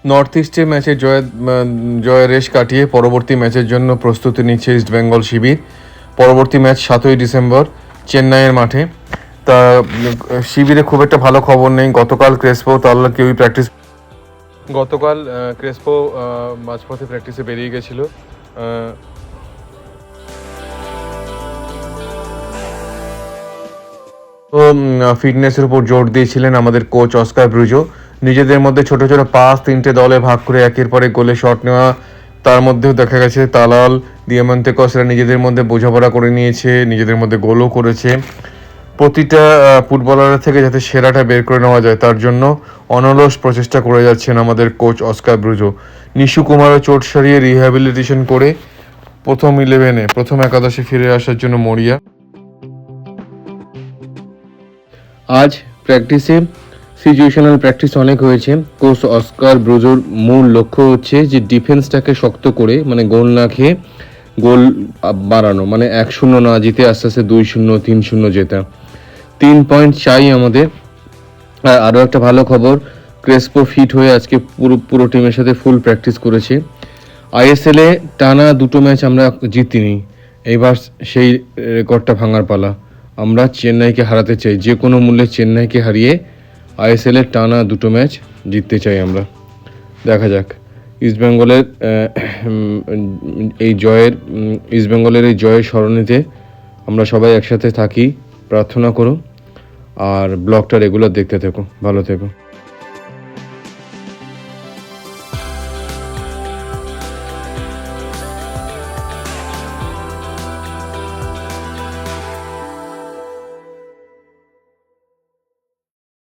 North ইস্টের ম্যাচে জয়ের রেশ কাটিয়ে পরবর্তী ম্যাচের জন্য প্রস্তুতি নিচ্ছে ইস্টবেঙ্গল শিবির। পরবর্তী ম্যাচ 7ই ডিসেম্বর চেন্নাইয়ের মাঠে। তা শিবিরে খুব একটা ভালো খবর নেই। গতকাল ক্রেসপো মাঝপথে প্র্যাকটিসে বেরিয়ে গেছিলো। তো ফিটনেসের উপর জোর দিয়েছিলেন আমাদের কোচ অস্কার ব্রুজো। নিজেদের মধ্যে ছোট ছোট পাস 3টে দলে ভাগ করে একের পরে গোলে শট নেওয়া। তার মধ্যেও দেখা গেছে তালাল দিয়ামান্তেকসরা নিজেদের মধ্যে বোঝাপড়া করে নিয়েছে, নিজেদের মধ্যে গোলও করেছে। প্রতিটা ফুটবলারের থেকে যাতে সেরাটা বের করে নেওয়া যায় তার জন্য অনলস প্রচেষ্টা করে যাচ্ছেন আমাদের কোচ অস্কার ব্রুজো। নিশু কুমারও চোট সারিয়ে রিহ্যাবিলিটেশন করে প্রথম একাদশে ফিরে আসার জন্য মরিয়া। আজ প্র্যাকটিসে সিচুয়েশনাল প্র্যাকটিস অনেক হয়েছে। কোচ অস্কার ব্রুজোর মূল লক্ষ্য হচ্ছে যে ডিফেন্সটাকে শক্ত করে, মানে গোল না খেয়ে গোল বাড়ানো, মানে 1-0 না জিতে আস্তে আস্তে 2-0 3-0 জেতা। 3 পয়েন্ট চাই আমাদের। আর আরও একটা ভালো খবর, ক্রেসপো ফিট হয়ে আজকে পুরো টিমের সাথে ফুল প্র্যাকটিস করেছে। আইএসএলে টানা 2 ম্যাচ আমরা জিতিনি, এইবার সেই রেকর্ডটা ভাঙার পালা। আমরা চেন্নাইকে হারাতে চাই, যে কোনো মূল্যে চেন্নাইকে হারিয়ে আইএসএলের টানা 2 ম্যাচ জিততে চাই আমরা। দেখা যাক। ইস্টবেঙ্গলের এই জয়ের স্মরণীতে আমরা সবাই একসাথে থাকি, প্রার্থনা করো, আর ব্লগটা রেগুলার দেখতে থেকো। ভালো থেকো।